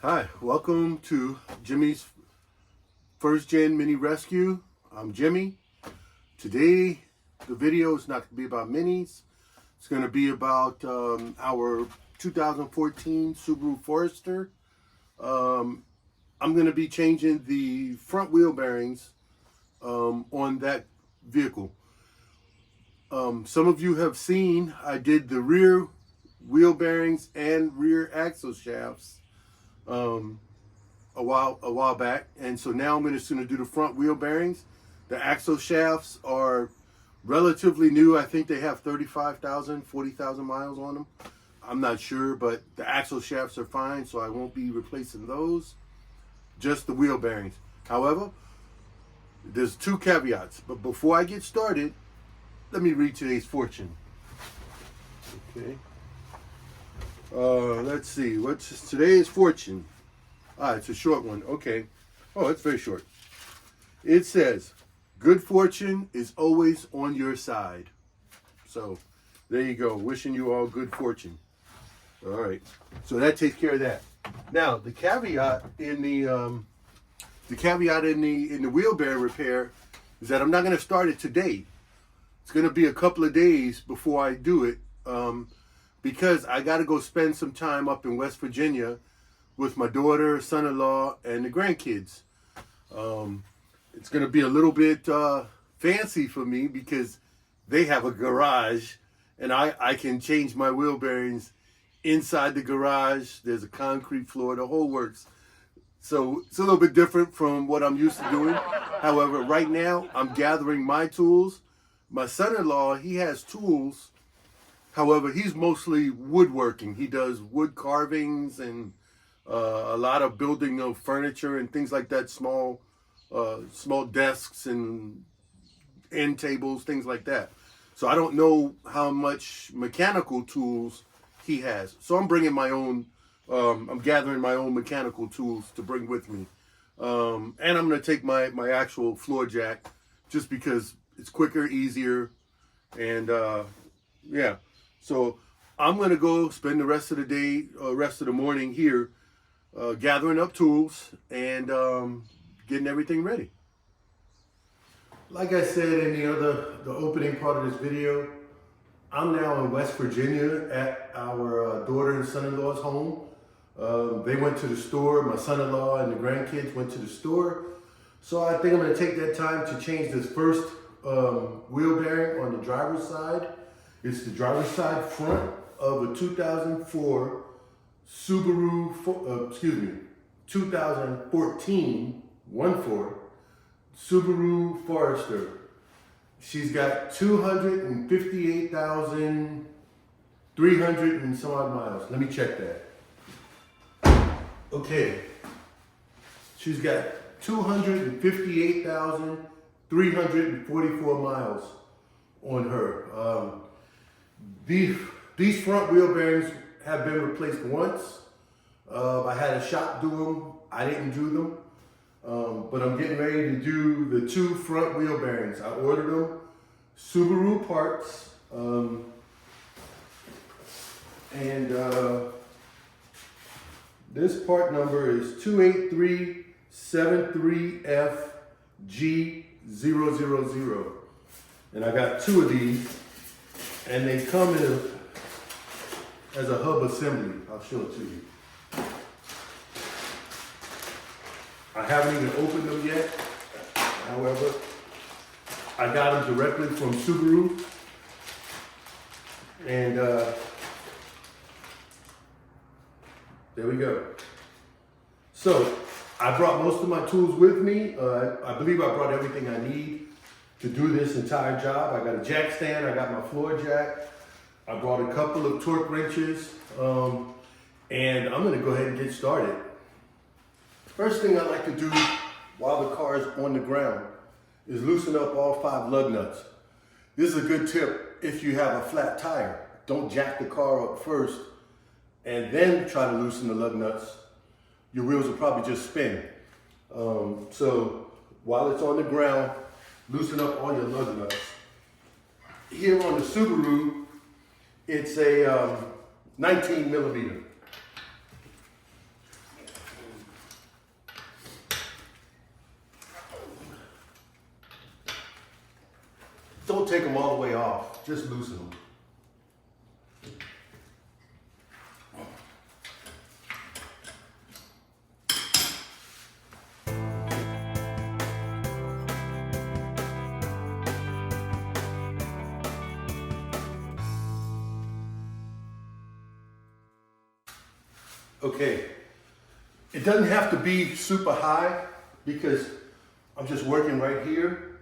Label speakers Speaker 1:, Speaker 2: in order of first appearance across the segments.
Speaker 1: Hi, welcome to Jimmy's First Gen Mini Rescue. I'm Jimmy. Today, the video is not going to be about minis. It's going to be about our 2014 Subaru Forester. I'm going to be changing the front wheel bearings on that vehicle. Some of you have seen I did the rear wheel bearings and rear axle shafts a while back, and so now I'm just going to do the front wheel bearings. The axle shafts are relatively new. I think they have 35,000, 40,000 miles on them. I'm not sure, but the axle shafts are fine, so I won't be replacing those. Just the wheel bearings. However, there's two caveats. But before I get started, let me read today's fortune. Okay. Let's see. What's today's fortune? It's a short one. Okay. Oh, it's very short. It says, good fortune is always on your side. So, there you go. Wishing you all good fortune. All right. So that takes care of that. Now, the caveat in the wheel bearing repair is that I'm not going to start it today. It's going to be a couple of days before I do it. Because I got to go spend some time up in West Virginia with my daughter, son-in-law, and the grandkids. It's going to be a little bit fancy for me because they have a garage, and I can change my wheel bearings inside the garage. There's a concrete floor, the whole works. So it's a little bit different from what I'm used to doing. However, right now, I'm gathering my tools. My son-in-law, he has tools. However, he's mostly woodworking. He does wood carvings and a lot of building of furniture and things like that, small desks and end tables, things like that. So I don't know how much mechanical tools he has. So I'm bringing my own, I'm gathering my own mechanical tools to bring with me. And I'm going to take my actual floor jack just because it's quicker, easier, and yeah. So I'm going to go spend the rest of the day, rest of the morning here, gathering up tools and getting everything ready. Like I said in the opening part of this video, I'm now in West Virginia at our daughter and son-in-law's home. They went to the store. My son-in-law and the grandkids went to the store. So I think I'm going to take that time to change this first wheel bearing on the driver's side. It's the driver's side front of a 2004 2014 Subaru Forester. She's got 258,300 and some odd miles. Let me check that. Okay. She's got 258,344 miles on her. These front wheel bearings have been replaced once. I had a shop do them. I didn't do them. But I'm getting ready to do the two front wheel bearings. I ordered them. Subaru parts. This part number is 28373FG000. And I got two of these. And they come as a hub assembly. I'll show it to you. I haven't even opened them yet. However, I got them directly from Subaru. And there we go. So I brought most of my tools with me. I believe I brought everything I need to do this entire job. I got a jack stand, I got my floor jack, I brought a couple of torque wrenches, and I'm gonna go ahead and get started. First thing I like to do while the car is on the ground is loosen up all 5 lug nuts. This is a good tip if you have a flat tire. Don't jack the car up first and then try to loosen the lug nuts. Your wheels will probably just spin. So while it's on the ground, loosen up all your lug nuts. Here on the Subaru, it's a 19 millimeter. don't take them all the way off, just loosen them. Okay, it doesn't have to be super high because I'm just working right here.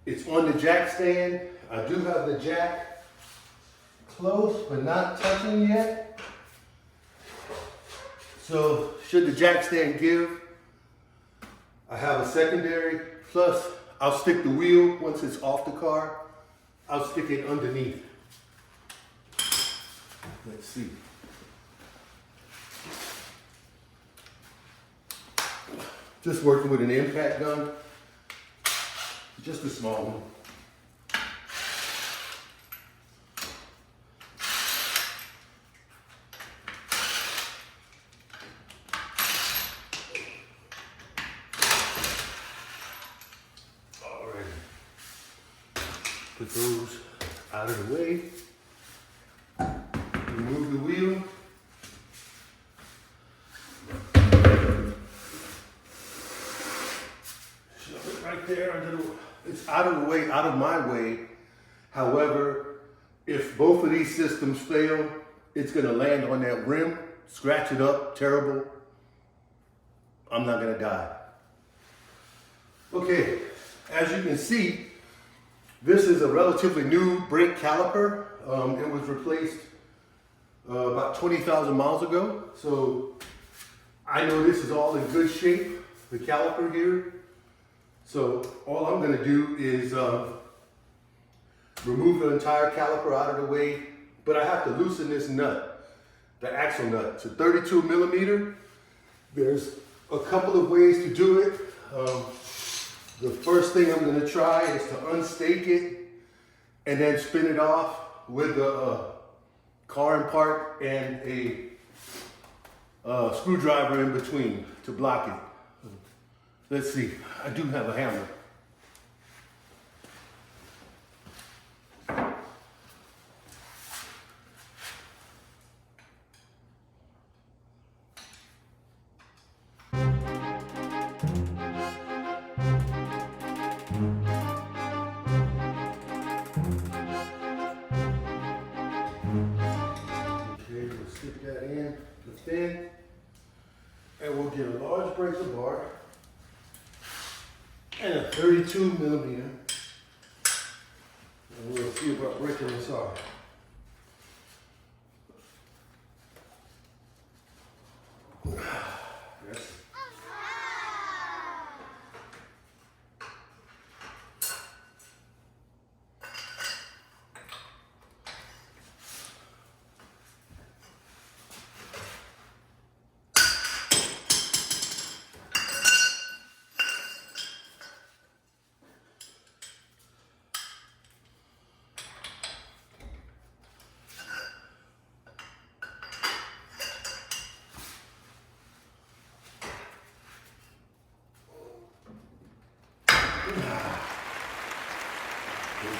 Speaker 1: It's on the jack stand. I do have the jack close but not touching yet. So should the jack stand give, I have a secondary, plus I'll stick the wheel once it's off the car. I'll stick it underneath. Let's see. Just working with an impact gun, just a small one. All right, put those out of the way. Remove the wheel. Right there, it's out of the way, out of my way. However, if both of these systems fail, it's gonna land on that rim, scratch it up, terrible. I'm not gonna die. Okay, as you can see, this is a relatively new brake caliper. It was replaced about 20,000 miles ago. So I know this is all in good shape, the caliper here. So all I'm gonna do is remove the entire caliper out of the way, but I have to loosen this nut, the axle nut. It's a 32 millimeter. There's a couple of ways to do it. The first thing I'm gonna try is to unstake it and then spin it off with a car and park and a screwdriver in between to block it. Let's see, I do have a hammer. Okay, we'll stick that in the fin, and we'll get a large breaker bar and a 32 millimeter, and we'll see about breaking this off. Yes.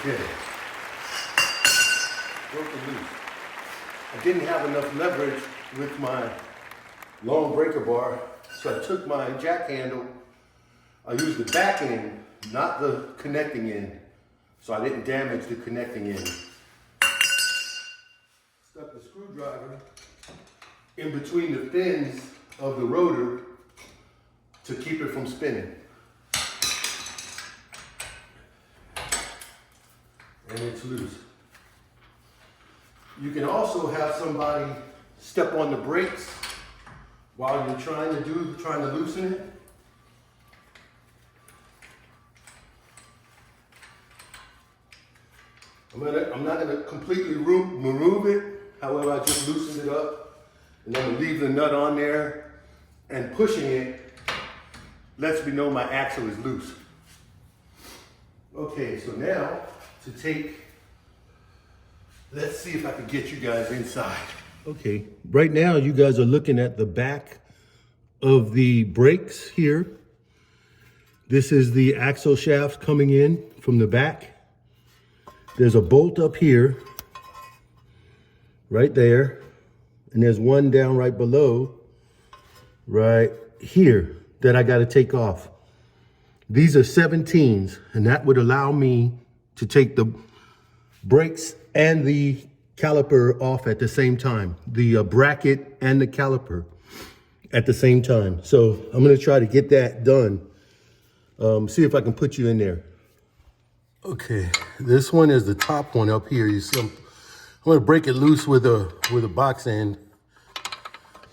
Speaker 1: Okay, broken loose. I didn't have enough leverage with my long breaker bar, so I took my jack handle. I used the back end, not the connecting end, so I didn't damage the connecting end. Stuck the screwdriver in between the fins of the rotor to keep it from spinning. And it's loose. You can also have somebody step on the brakes while you're trying to loosen it. I'm not gonna completely remove it. However, I just loosened it up, and I'm gonna leave the nut on there, and pushing it lets me know my axle is loose. Okay, so now to take, let's see if I can get you guys inside. Okay, right now you guys are looking at the back of the brakes here. This is the axle shaft coming in from the back. There's a bolt up here, right there, and there's one down right below, right here, that I got to take off. These are 17s, and that would allow me to take the brakes and the caliper off at the same time, the bracket and the caliper at the same time. So I'm gonna try to get that done. See if I can put you in there. Okay, this one is the top one up here. You see, I'm gonna break it loose with a box end,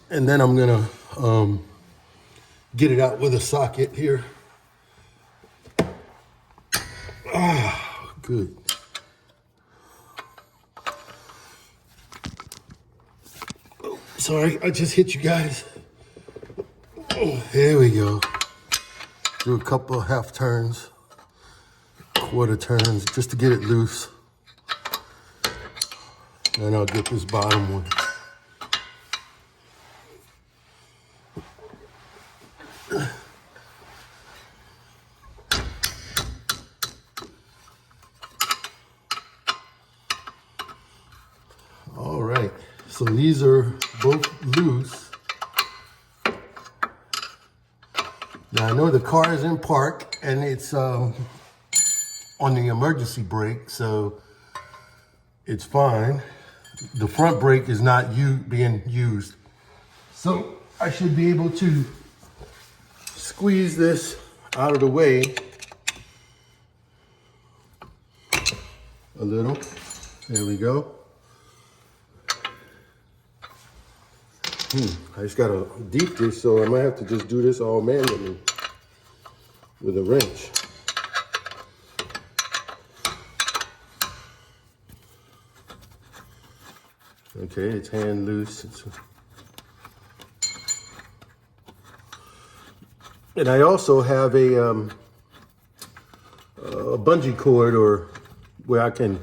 Speaker 1: and then I'm gonna get it out with a socket here. Ah, good. Oh, sorry, I just hit you guys. Oh, there we go. Do a couple of half turns, quarter turns, just to get it loose. And I'll get this bottom one. All right, so these are both loose. Now I know the car is in park and it's on the emergency brake, so it's fine. The front brake is not being used. So I should be able to squeeze this out of the way a little. There we go. I just gotta deep this, so I might have to just do this all manually with a wrench. Okay, it's hand loose. And I also have a bungee cord, or where I can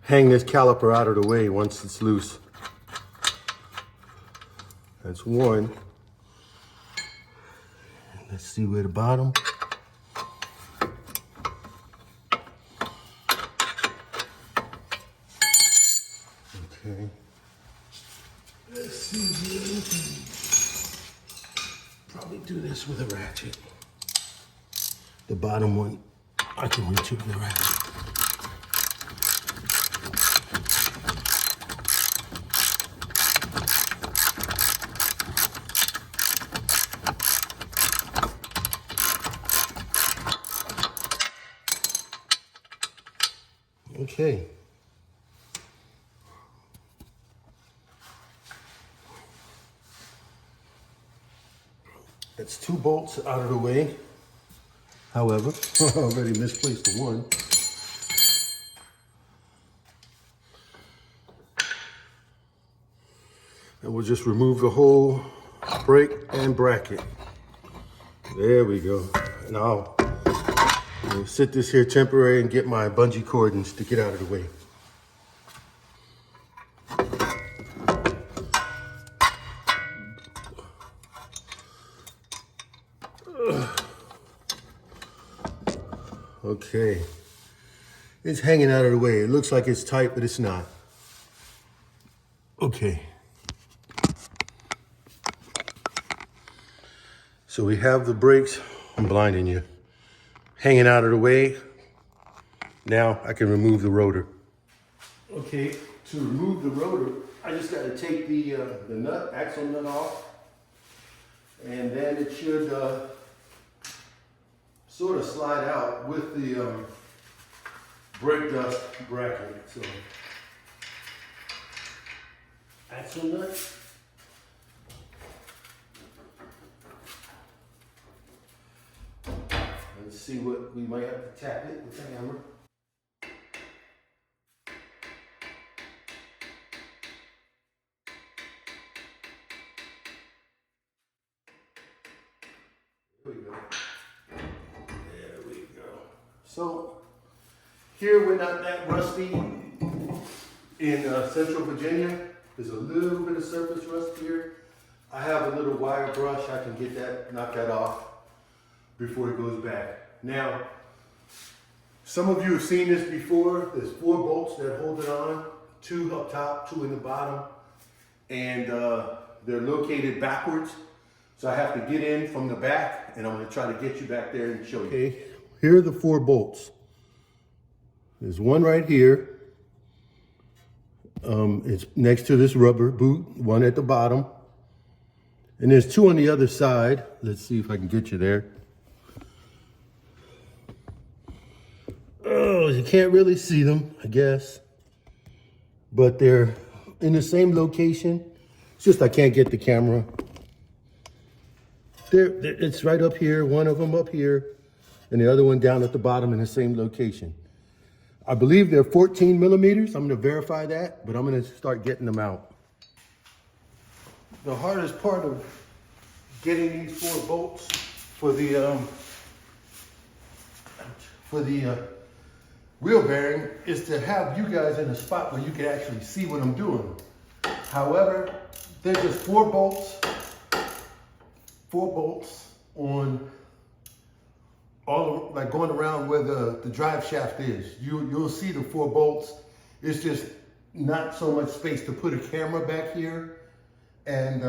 Speaker 1: hang this caliper out of the way once it's loose. That's one. Let's see where the bottom. Okay. Let's see. Probably do this with a ratchet. The bottom one, I can reach it with a ratchet. Okay. That's two bolts out of the way. However, I already misplaced the one. And we'll just remove the whole brake and bracket. There we go. And I'll sit this here temporary and get my bungee cord and stick it out of the way. Okay, it's hanging out of the way. It looks like it's tight, but it's not. Okay. So we have the brakes, I'm blinding you, hanging out of the way. Now I can remove the rotor. Okay, to remove the rotor, I just got to take the nut, axle nut off, and then it should sort of slide out with the brake dust bracket. So, axle nut. Let's see what we might have to tap it with the hammer. There we go. There we go. So here we're not that rusty in Central Virginia. There's a little bit of surface rust here. I have a little wire brush. I can get that, knock that off before it goes back. Now, Some of you have seen this before. There's 4 bolts that hold it on, 2 up top, 2 in the bottom, and they're located backwards. So I have to get in from the back, and I'm going to try to get you back there and show you. Okay, here are the 4 bolts. There's one right here. It's next to this rubber boot, one at the bottom. And there's 2 on the other side. Let's see if I can get you there. Oh, you can't really see them, I guess. But they're in the same location. It's just I can't get the camera. It's right up here, one of them up here, and the other one down at the bottom in the same location. I believe they're 14 millimeters. I'm going to verify that, but I'm going to start getting them out. The hardest part of getting these 4 bolts for the wheel bearing is to have you guys in a spot where you can actually see what I'm doing. However, there's just 4 bolts on all, like going around where the drive shaft is. You'll see the 4 bolts. It's just not so much space to put a camera back here, and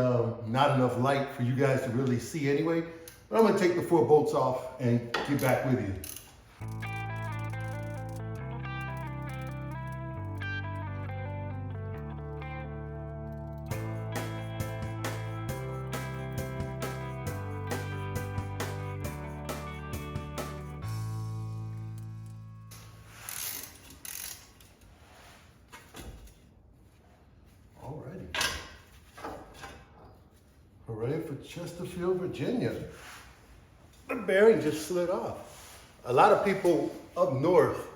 Speaker 1: not enough light for you guys to really see anyway. But I'm gonna take the 4 bolts off and get back with you. We're ready for Chesterfield, Virginia. The bearing just slid off. A lot of people up north,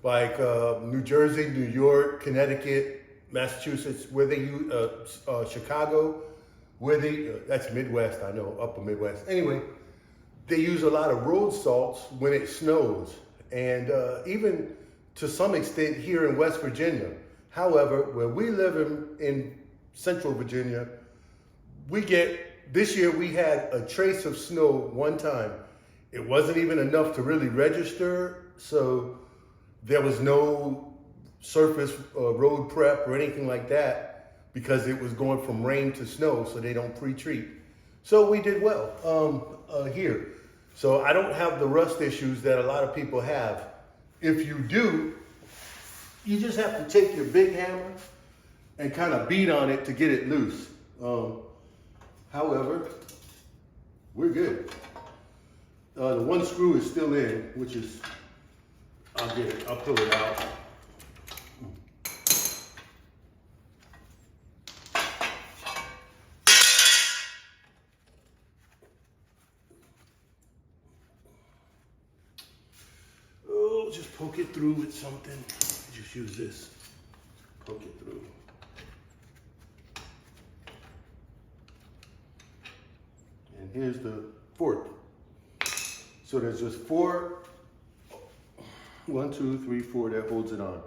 Speaker 1: like New Jersey, New York, Connecticut, Massachusetts, where they use Chicago, where they, that's Midwest, I know, upper Midwest. Anyway, they use a lot of road salts when it snows, and even to some extent here in West Virginia. However, where we live in Central Virginia, this year we had a trace of snow one time. It wasn't even enough to really register, so there was no surface road prep or anything like that because it was going from rain to snow, so they don't pre-treat. So we did well here. So I don't have the rust issues that a lot of people have. If you do, you just have to take your big hammer and kind of beat on it to get it loose. However, we're good. The one screw is still in, which is, I'll get it, I'll pull it out. Oh, just poke it through with something. Just use this, poke it through. And here's the 4th. So there's just 4, 1, 2, 3, 4 that holds it on.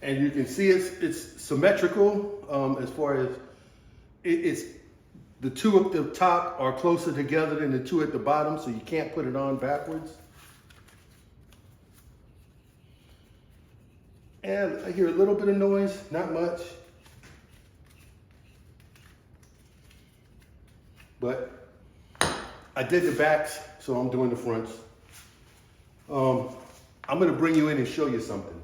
Speaker 1: And you can see it's symmetrical as far as it's the 2 up the top are closer together than the 2 at the bottom, so you can't put it on backwards. And I hear a little bit of noise, not much. But I did the backs, so I'm doing the fronts. I'm gonna bring you in and show you something.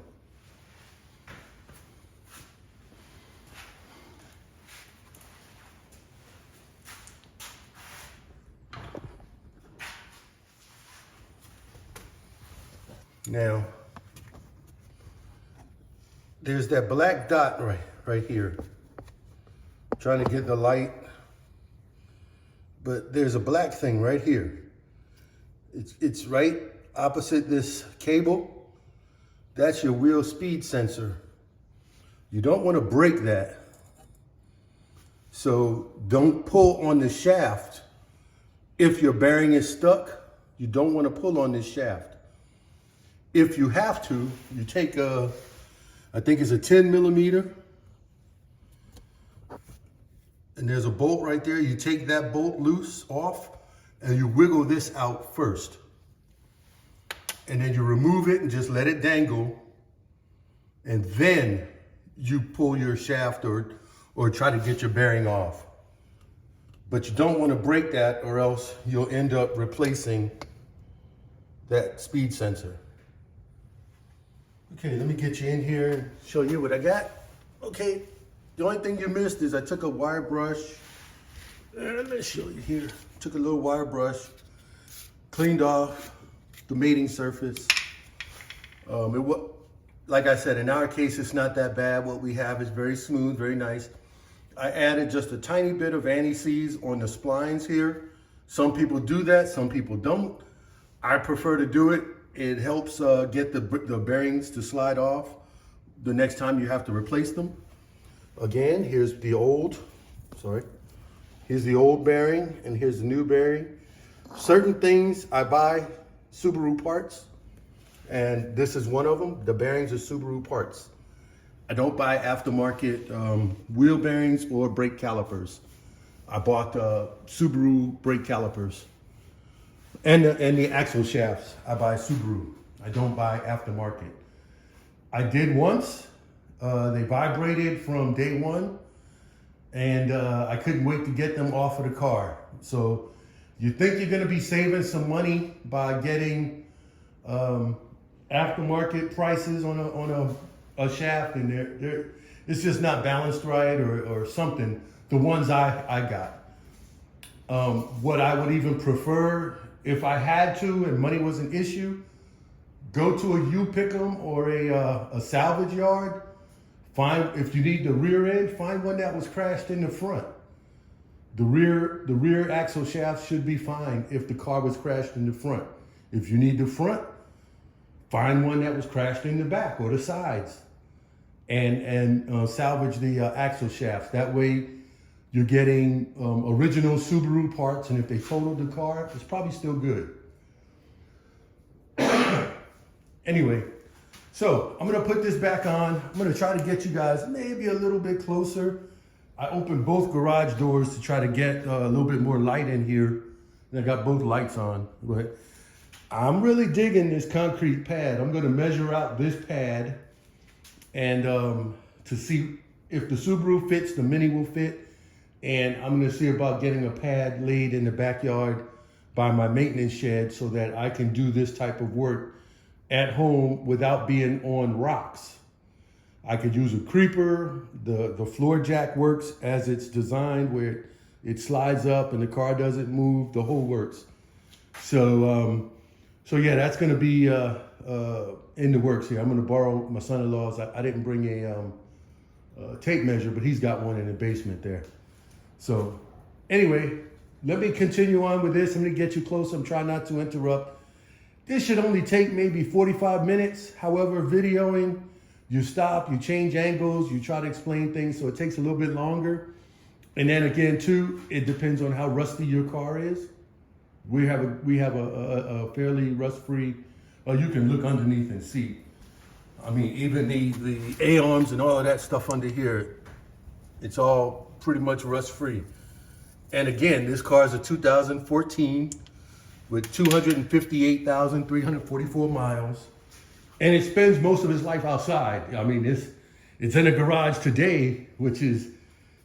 Speaker 1: Now, there's that black dot right here. I'm trying to get the light. But there's a black thing right here. It's right opposite this cable. That's your wheel speed sensor. You don't want to break that. So don't pull on the shaft. If your bearing is stuck, you don't want to pull on this shaft. If you have to, you take I think it's a 10 millimeter. And there's a bolt right there. You take that bolt loose off and you wiggle this out first. and then you remove it and just let it dangle, and then you pull your shaft or try to get your bearing off. But you don't want to break that, or else you'll end up replacing that speed sensor. Okay, let me get you in here and show you what I got. Okay, the only thing you missed is I took a wire brush. Let me show you here. Took a little wire brush, cleaned off the mating surface. Like I said, in our case, it's not that bad. What we have is very smooth, very nice. I added just a tiny bit of anti-seize on the splines here. Some people do that, some people don't. I prefer to do it. It helps get the bearings to slide off the next time you have to replace them. Again, here's the old bearing, and here's the new bearing. Certain things I buy Subaru parts, and this is one of them. The bearings are Subaru parts. I don't buy aftermarket wheel bearings or brake calipers. I bought Subaru brake calipers. And the axle shafts, I buy Subaru. I don't buy aftermarket. I did once. They vibrated from day one, and I couldn't wait to get them off of the car. So you think you're gonna be saving some money by getting aftermarket prices on a shaft, and it's just not balanced right or something. The ones I got. What I would even prefer, if I had to and money was an issue, go to a U-Pick-em or a salvage yard. If you need the rear end, find one that was crashed in the front. The rear axle shaft should be fine if the car was crashed in the front. If you need the front, find one that was crashed in the back or the sides, and salvage the axle shafts. That way, you're getting original Subaru parts, and if they totaled the car, it's probably still good. Anyway, so I'm gonna put this back on. I'm gonna try to get you guys maybe a little bit closer. I opened both garage doors to try to get a little bit more light in here. And I got both lights on. Go ahead. I'm really digging this concrete pad. I'm gonna measure out this pad and to see if the Subaru fits, the Mini will fit. And I'm gonna see about getting a pad laid in the backyard by my maintenance shed so that I can do this type of work at home without being on rocks. I could use a creeper. The floor jack works as it's designed, where it slides up and the car doesn't move, the whole works. So yeah, that's gonna be in the works here. I'm gonna borrow my son-in-law's. I didn't bring a tape measure, but he's got one in the basement there. So anyway, let me continue on with this. I'm gonna get you close. I'm trying not to interrupt. This should only take maybe 45 minutes. However, videoing, you stop, you change angles, you try to explain things, so it takes a little bit longer. And then again, too, it depends on how rusty your car is. We have a fairly rust-free, you can look underneath and see. I mean, even the A-arms and all of that stuff under here, it's all pretty much rust-free. And again, this car is a 2014 with 258,344 miles. And it spends most of its life outside. I mean, it's in a garage today, which is,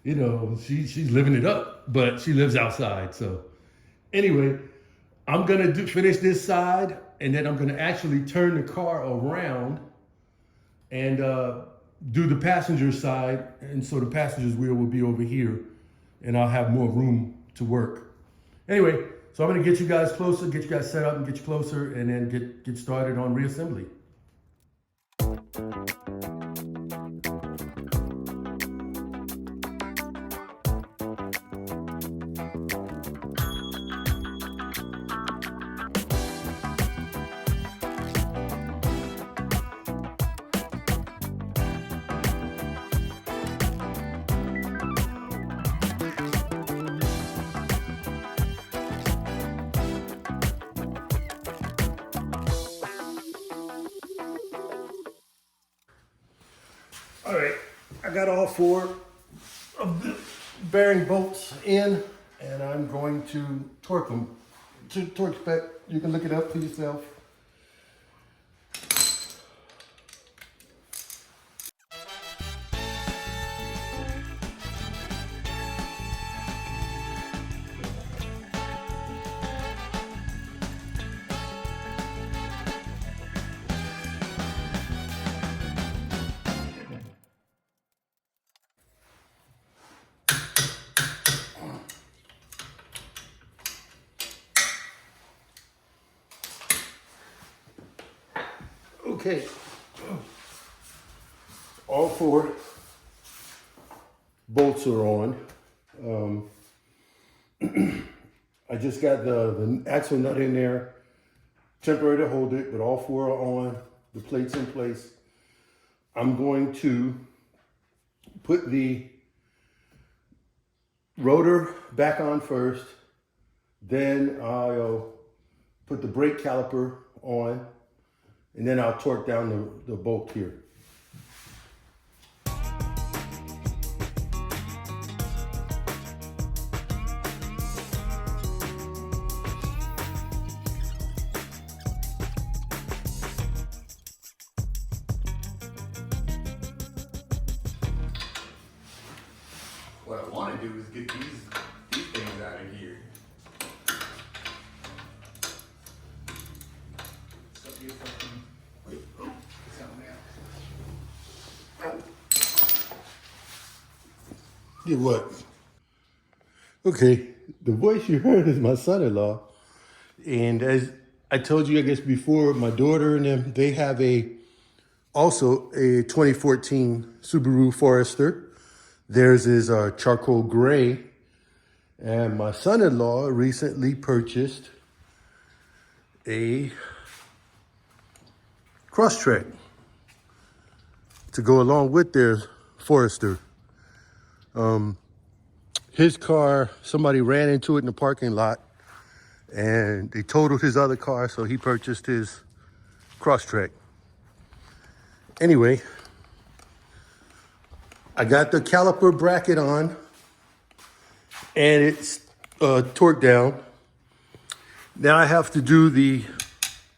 Speaker 1: you know, she's living it up, but she lives outside. So anyway, I'm gonna finish this side, and then I'm gonna actually turn the car around and do the passenger side. And so the passenger's wheel will be over here, and I'll have more room to work. Anyway, so I'm gonna get you guys closer, get you guys set up and get you closer, and then get started on reassembly. All right, I got all 4 of the bearing bolts in, and I'm going to torque them to torque spec. You can look it up for yourself. Okay. All 4 bolts are on. I just got the axle nut in there, temporary to hold it, but all 4 are on, the plate's in place. I'm going to put the rotor back on first, then I'll put the brake caliper on, and then I'll torque down the bolt here.
Speaker 2: What I want to do is get these things out of here. So get something. Wait, something else.
Speaker 1: Get what? Okay, the voice you heard is my son-in-law. And as I told you, I guess before, my daughter and them, they have also a 2014 Subaru Forester. Theirs is charcoal gray. And my son-in-law recently purchased a Crosstrek to go along with their Forester. His car, somebody ran into it in the parking lot and they totaled his other car, so he purchased his Crosstrek. Anyway, I got the caliper bracket on and it's torqued down. Now I have to do the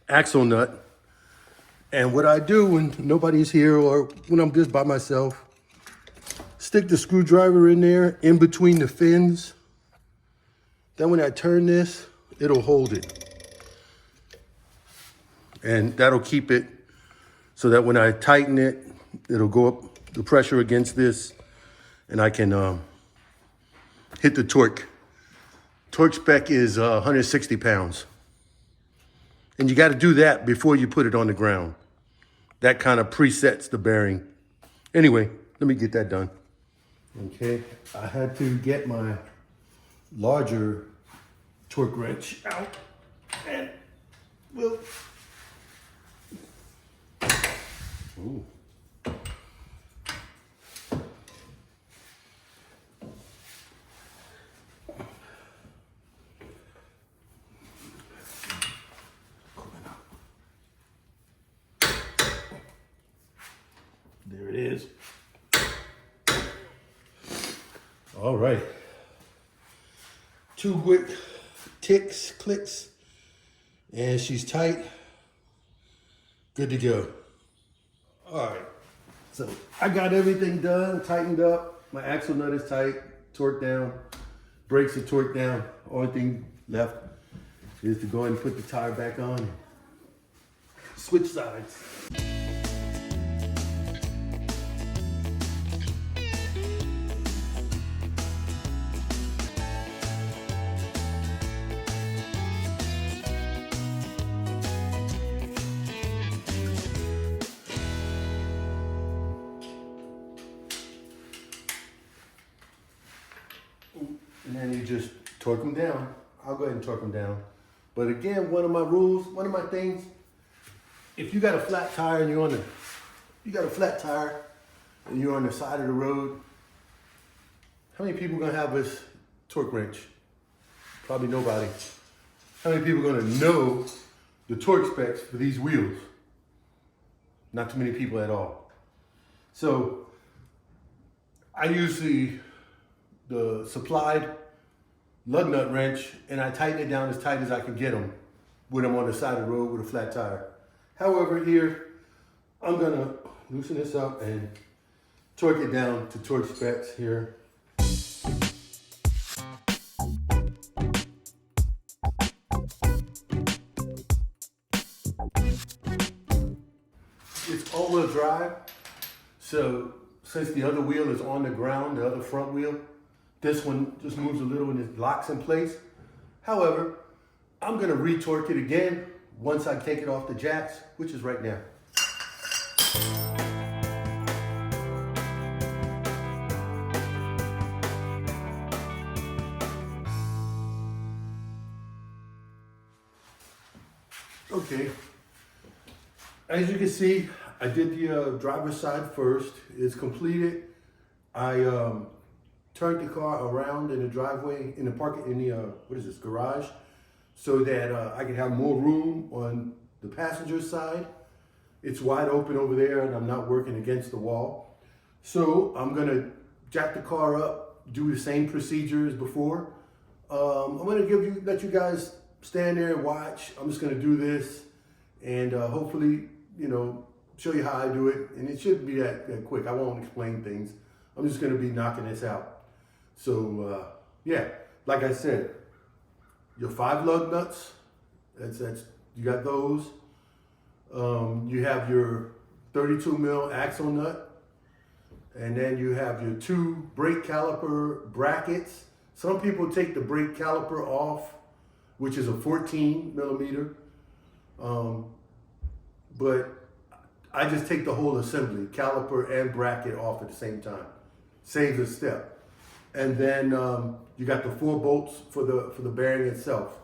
Speaker 1: axle nut. And what I do when nobody's here or when I'm just by myself, stick the screwdriver in there in between the fins. Then when I turn this, it'll hold it. And that'll keep it so that when I tighten it, it'll go up the pressure against this and I can hit the torque. Torque spec is 160 pounds. And you got to do that before you put it on the ground. That kind of presets the bearing. Anyway, let me get that done. Okay, I had to get my larger torque wrench out and we'll. Ooh. There it is. All right. 2 quick ticks, clicks, and she's tight. Good to go. All right. So I got everything done, tightened up. My axle nut is tight, torqued down. Brakes are torqued down. Only thing left is to go ahead and put the tire back on and switch sides. And then you just torque them down. I'll go ahead and torque them down. But again, one of my rules, one of my things, if you got a flat tire and you're on the side of the road, how many people are gonna have this torque wrench? Probably nobody. How many people are gonna know the torque specs for these wheels? Not too many people at all. So I use the supplied lug nut wrench and I tighten it down as tight as I can get them when I'm on the side of the road with a flat tire. However, here, I'm gonna loosen this up and torque it down to torque specs here. It's all-wheel drive, so since the other wheel is on the ground, the other front wheel, this one just moves a little and it locks in place. However, I'm gonna re-torque it again once I take it off the jacks, which is right now. Okay, as you can see, I did the driver's side first. It's completed. I turned the car around in the driveway, in the parking, in the, what is this, garage, so that I can have more room on the passenger side. It's wide open over there and I'm not working against the wall. So I'm gonna jack the car up, do the same procedure as before. I'm gonna let you guys stand there and watch. I'm just gonna do this and hopefully, show you how I do it. And it shouldn't be that quick. I won't explain things. I'm just gonna be knocking this out. So yeah, like I said, your 5 lug nuts, that's you got those. You have your 32 mil axle nut. And then you have your 2 brake caliper brackets. Some people take the brake caliper off, which is a 14 millimeter. But I just take the whole assembly, caliper and bracket, off at the same time. Saves a step. And then you got the 4 bolts for the bearing itself.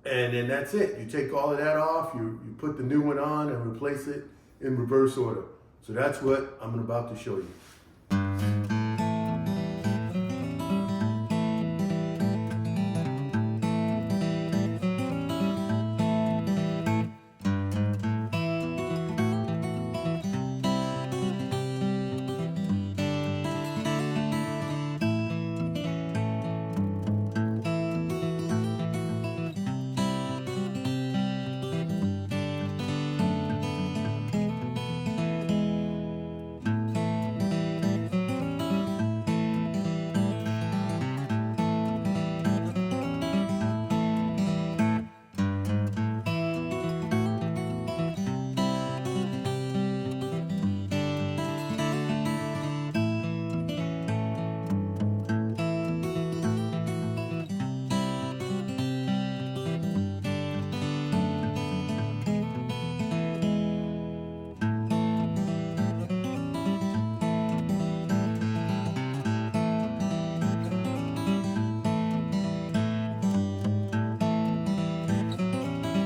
Speaker 1: And then that's it. You take all of that off, you put the new one on and replace it in reverse order. So that's what I'm about to show you.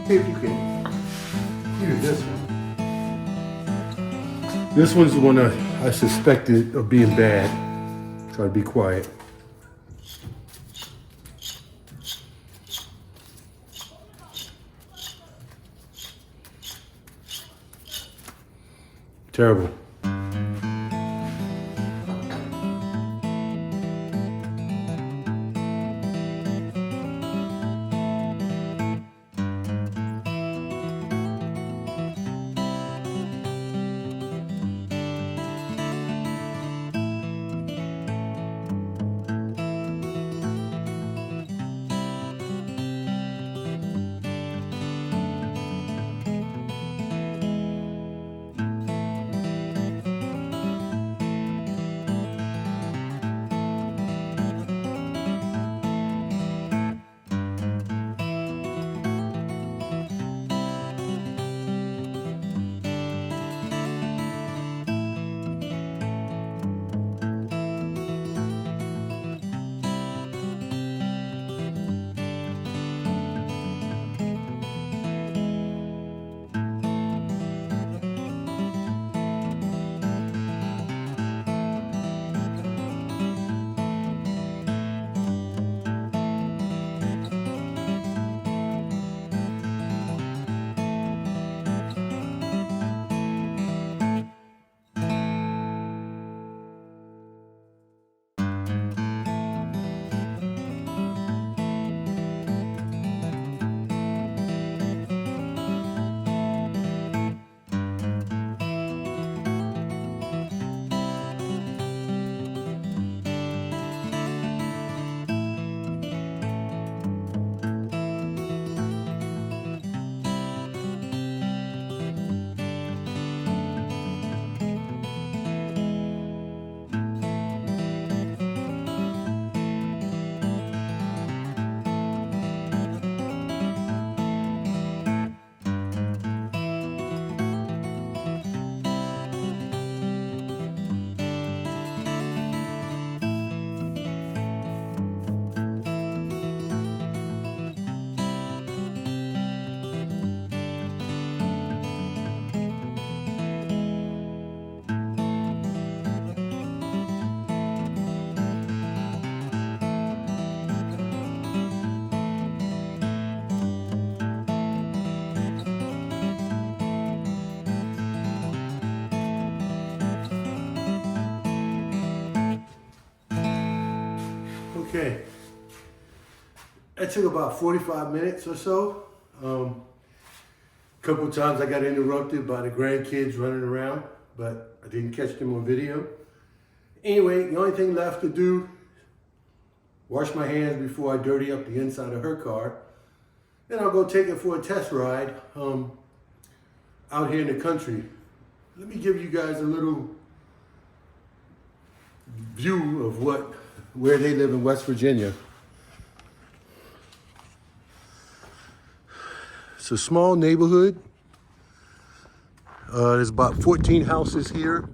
Speaker 1: See if you can hear this one. This one's the one I suspected of being bad. Try to be quiet. Terrible. Okay. That took about 45 minutes or so. A couple of times I got interrupted by the grandkids running around, but I didn't catch them on video. Anyway, the only thing left to do, wash my hands before I dirty up the inside of her car. Then I'll go take it for a test ride out here in the country. Let me give you guys a little view of where they live in West Virginia. It's a small neighborhood. There's about 14 houses here.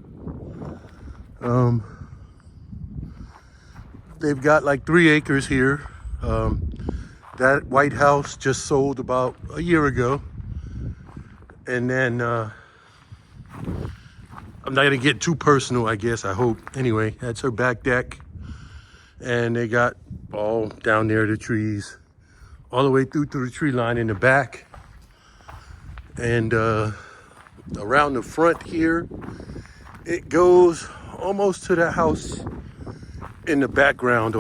Speaker 1: They've got like 3 acres here. That white house just sold about a year ago. And then, I'm not gonna get too personal, I guess, I hope. Anyway, that's her back deck. And they got all down there, the trees, all the way through to the tree line in the back. And around the front here, it goes almost to the house in the background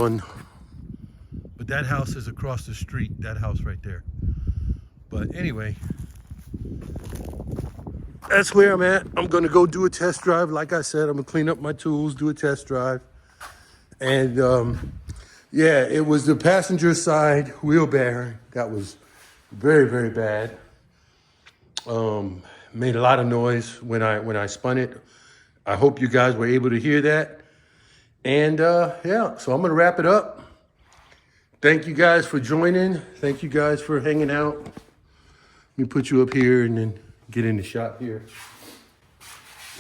Speaker 1: but that house is across the street, that house right there. But anyway, that's where I'm at. I'm gonna go do a test drive. Like I said, I'm gonna clean up my tools, do a test drive. And yeah, it was the passenger side wheel bearing that was very, very bad. Made a lot of noise when I spun it. I hope you guys were able to hear that. And yeah, so I'm gonna wrap it up. Thank you guys for joining. Thank you guys for hanging out. Let me put you up here and then get in the shot here.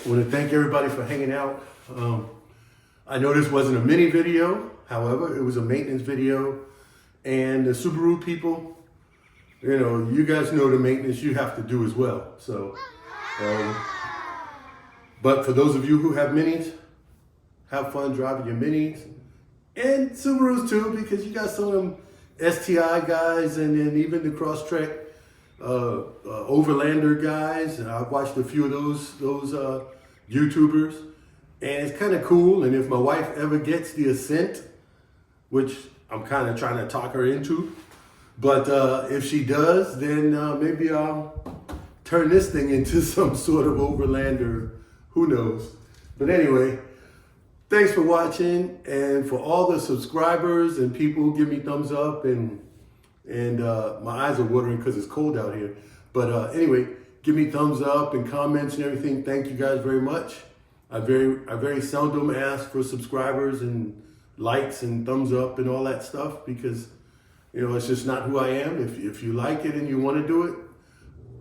Speaker 1: I want to thank everybody for hanging out. I know this wasn't a mini video. However, it was a maintenance video. And the Subaru people, you know, you guys know the maintenance you have to do as well. So, but for those of you who have minis, have fun driving your minis. And Subarus too, because you got some of them STI guys and then even the Crosstrek Overlander guys. And I've watched a few of those YouTubers. And it's kind of cool. And if my wife ever gets the Ascent, which I'm kind of trying to talk her into, but if she does, then maybe I'll turn this thing into some sort of Overlander. Who knows? But anyway, thanks for watching, and for all the subscribers and people who give me thumbs up, and my eyes are watering because it's cold out here. But anyway, give me thumbs up and comments and everything. Thank you guys very much. I very seldom ask for subscribers and likes and thumbs up and all that stuff because, you know, it's just not who I am. If you like it and you want to do it,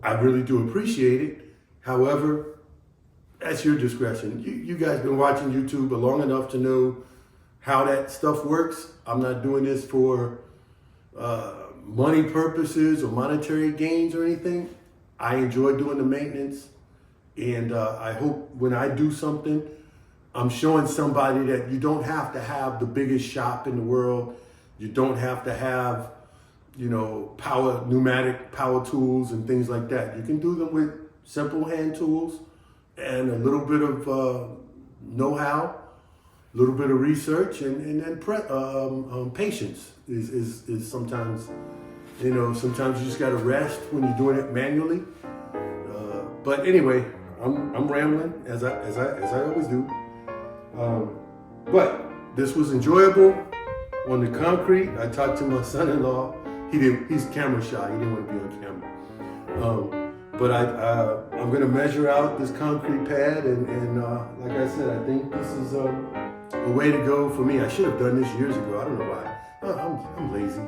Speaker 1: I really do appreciate it. However, that's your discretion. You guys been watching YouTube long enough to know how that stuff works. I'm not doing this for money purposes or monetary gains or anything. I enjoy doing the maintenance, and I hope when I do something, I'm showing somebody that you don't have to have the biggest shop in the world. You don't have to have, you know, pneumatic power tools and things like that. You can do them with simple hand tools and a little bit of know-how, a little bit of research, and then patience is sometimes, you know, sometimes you just got to rest when you're doing it manually. But anyway, I'm rambling as I always do. But this was enjoyable on the concrete. I talked to my son-in-law. He's camera shy. He didn't want to be on camera. But I'm going to measure out this concrete pad, and like I said, I think this is a way to go for me. I should have done this years ago. I don't know why. I'm lazy.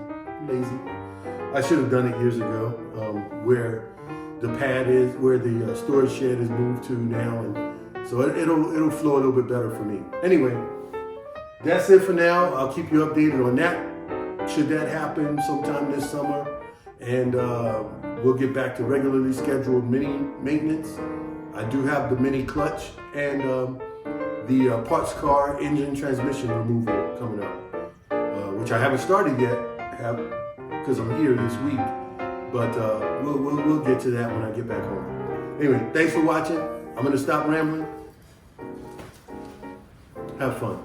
Speaker 1: I should have done it years ago, where the pad is, where the storage shed is moved to now, and so it'll flow a little bit better for me. Anyway, that's it for now. I'll keep you updated on that. Should that happen sometime this summer, and we'll get back to regularly scheduled mini maintenance. I do have the mini clutch and the parts car engine transmission removal coming up, which I haven't started yet because I'm here this week. But we'll get to that when I get back home. Anyway, thanks for watching. I'm gonna stop rambling. Have fun.